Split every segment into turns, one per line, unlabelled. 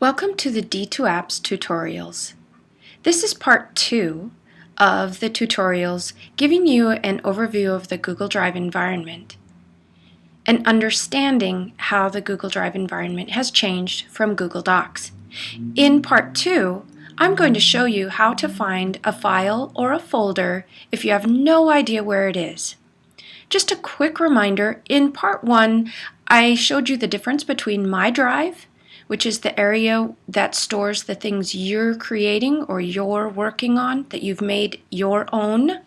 Welcome to the D2Apps tutorials. This is part 2 of the tutorials giving you an overview of the Google Drive environment and understanding how the Google Drive environment has changed from Google Docs. In part 2, I'm going to show you how to find a file or a folder if you have no idea where it is. Just a quick reminder, in part 1 I showed you the difference between My Drive, which is the area that stores the things you're creating or you're working on that you've made your own,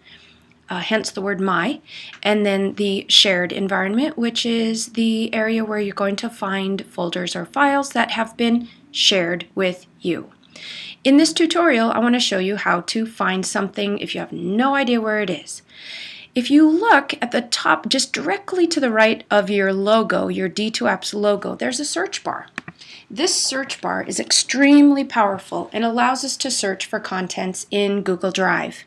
hence the word my, and then the shared environment, which is the area where you're going to find folders or files that have been shared with you. In this tutorial, I want to show you how to find something if you have no idea where it is. If you look at the top, just directly to the right of your logo, your D2Apps logo, there's a search bar. This search bar is extremely powerful and allows us to search for contents in Google Drive.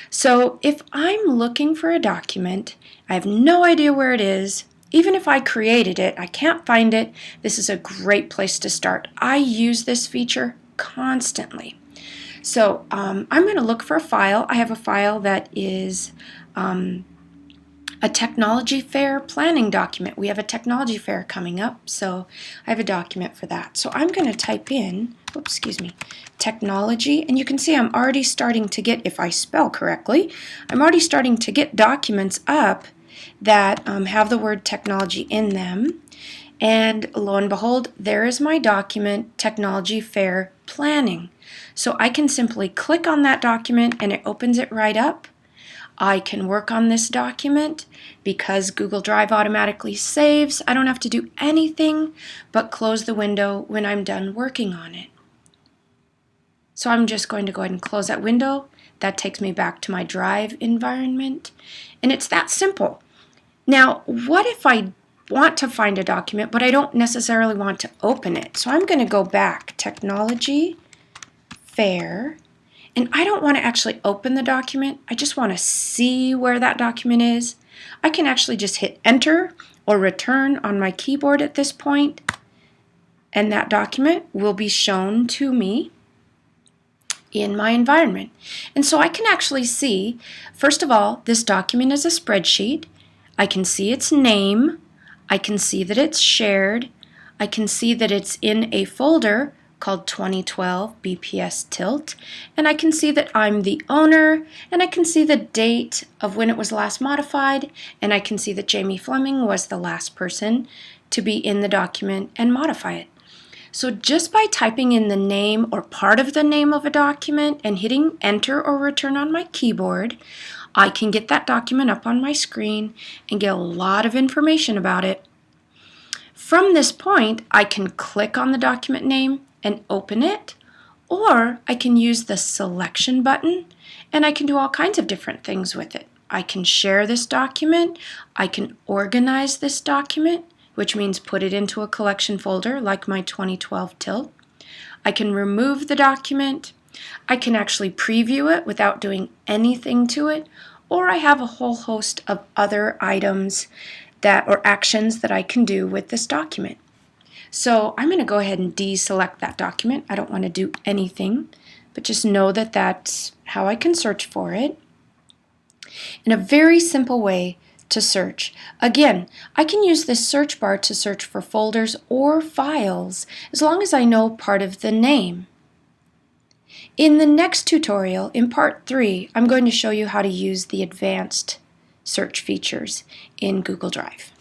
So if I'm looking for a document, I have no idea where it is, even if I created it, I can't find it, this is a great place to start. I use this feature constantly. So I'm going to look for a file. I have a file that is a technology fair planning document. We have a technology fair coming up, so I have a document for that. So I'm going to type in, technology, and you can see I'm already starting to get, if I spell correctly, I'm already starting to get documents up that have the word technology in them. And lo and behold, there is my document, Technology Fair Planning. So I can simply click on that document and it opens it right up. I can work on this document because Google Drive automatically saves. I don't have to do anything but close the window when I'm done working on it. So I'm just going to go ahead and close that window. That takes me back to my Drive environment. And it's that simple. Now, what if I want to find a document, but I don't necessarily want to open it? So I'm going to go back, Technology Fair. And I don't want to actually open the document. I just want to see where that document is. I can actually just hit enter or return on my keyboard at this point, and that document will be shown to me in my environment. And so I can actually see, first of all, this document is a spreadsheet. I can see its name. I can see that it's shared. I can see that it's in a folder called 2012 BPS Tilt, and I can see that I'm the owner, and I can see the date of when it was last modified, and I can see that Jamie Fleming was the last person to be in the document and modify it. So just by typing in the name or part of the name of a document and hitting enter or return on my keyboard, I can get that document up on my screen and get a lot of information about it. From this point, I can click on the document name and open it, or I can use the selection button and I can do all kinds of different things with it. I can share this document, I can organize this document, which means put it into a collection folder like my 2012 Tilt. I can remove the document, I can actually preview it without doing anything to it, or I have a whole host of other items or actions that I can do with this document. So I'm going to go ahead and deselect that document. I don't want to do anything, but just know that that's how I can search for it. In a very simple way to search. Again, I can use this search bar to search for folders or files as long as I know part of the name. In the next tutorial, in part 3, I'm going to show you how to use the advanced search features in Google Drive.